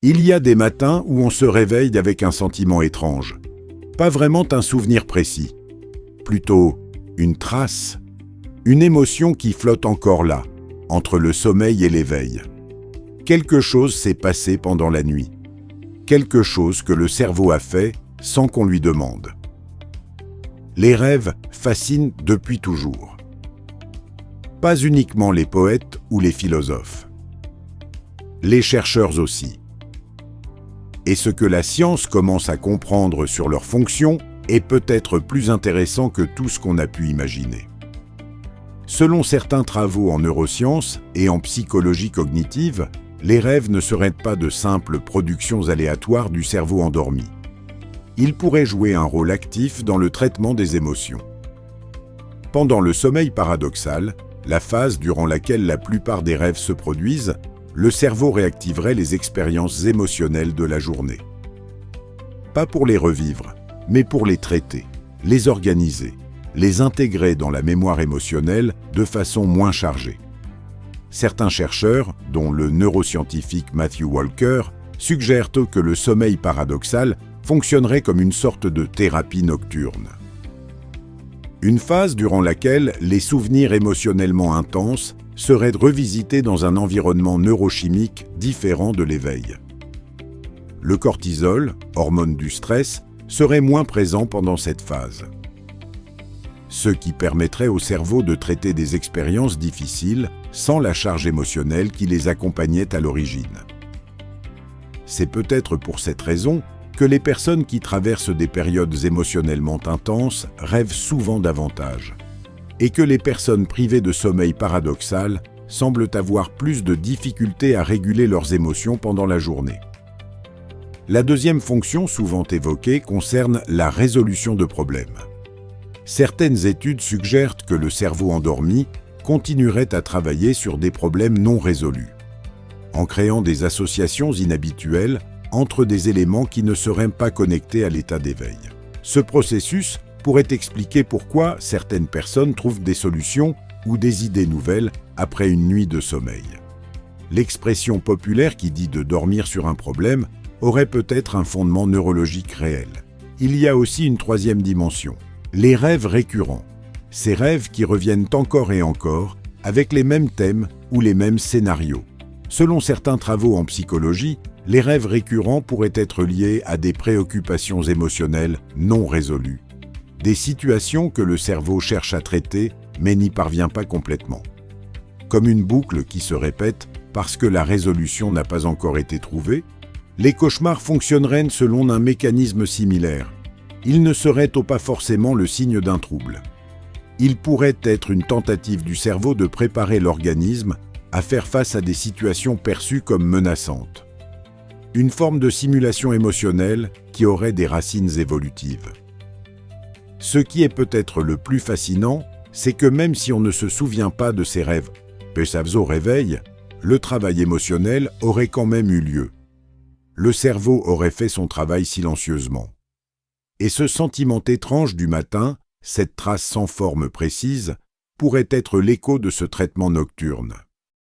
Il y a des matins où on se réveille avec un sentiment étrange. Pas vraiment un souvenir précis. Plutôt une trace, une émotion qui flotte encore là, entre le sommeil et l'éveil. Quelque chose s'est passé pendant la nuit. Quelque chose que le cerveau a fait sans qu'on lui demande. Les rêves fascinent depuis toujours. Pas uniquement les poètes ou les philosophes. Les chercheurs aussi. Et ce que la science commence à comprendre sur leur fonction est peut-être plus intéressant que tout ce qu'on a pu imaginer. Selon certains travaux en neurosciences et en psychologie cognitive, les rêves ne seraient pas de simples productions aléatoires du cerveau endormi. Ils pourraient jouer un rôle actif dans le traitement des émotions. Pendant le sommeil paradoxal, la phase durant laquelle la plupart des rêves se produisent, le cerveau réactiverait les expériences émotionnelles de la journée. Pas pour les revivre, mais pour les traiter, les organiser, les intégrer dans la mémoire émotionnelle de façon moins chargée. Certains chercheurs, dont le neuroscientifique Matthew Walker, suggèrent que le sommeil paradoxal fonctionnerait comme une sorte de thérapie nocturne. Une phase durant laquelle les souvenirs émotionnellement intenses seraient revisités dans un environnement neurochimique différent de l'éveil. Le cortisol, hormone du stress, serait moins présent pendant cette phase. Ce qui permettrait au cerveau de traiter des expériences difficiles sans la charge émotionnelle qui les accompagnait à l'origine. C'est peut-être pour cette raison que les personnes qui traversent des périodes émotionnellement intenses rêvent souvent davantage, et que les personnes privées de sommeil paradoxal semblent avoir plus de difficultés à réguler leurs émotions pendant la journée. La deuxième fonction souvent évoquée concerne la résolution de problèmes. Certaines études suggèrent que le cerveau endormi continuerait à travailler sur des problèmes non résolus, en créant des associations inhabituelles entre des éléments qui ne seraient pas connectés à l'état d'éveil. Ce processus pourrait expliquer pourquoi certaines personnes trouvent des solutions ou des idées nouvelles après une nuit de sommeil. L'expression populaire qui dit de dormir sur un problème aurait peut-être un fondement neurologique réel. Il y a aussi une troisième dimension, les rêves récurrents. Ces rêves qui reviennent encore et encore avec les mêmes thèmes ou les mêmes scénarios. Selon certains travaux en psychologie, les rêves récurrents pourraient être liés à des préoccupations émotionnelles non résolues. Des situations que le cerveau cherche à traiter mais n'y parvient pas complètement. Comme une boucle qui se répète parce que la résolution n'a pas encore été trouvée, les cauchemars fonctionneraient selon un mécanisme similaire. Ils ne seraient pas forcément le signe d'un trouble. Ils pourraient être une tentative du cerveau de préparer l'organisme à faire face à des situations perçues comme menaçantes. Une forme de simulation émotionnelle qui aurait des racines évolutives. Ce qui est peut-être le plus fascinant, c'est que même si on ne se souvient pas de ces rêves, au réveil, le travail émotionnel aurait quand même eu lieu. Le cerveau aurait fait son travail silencieusement. Et ce sentiment étrange du matin, cette trace sans forme précise, pourrait être l'écho de ce traitement nocturne.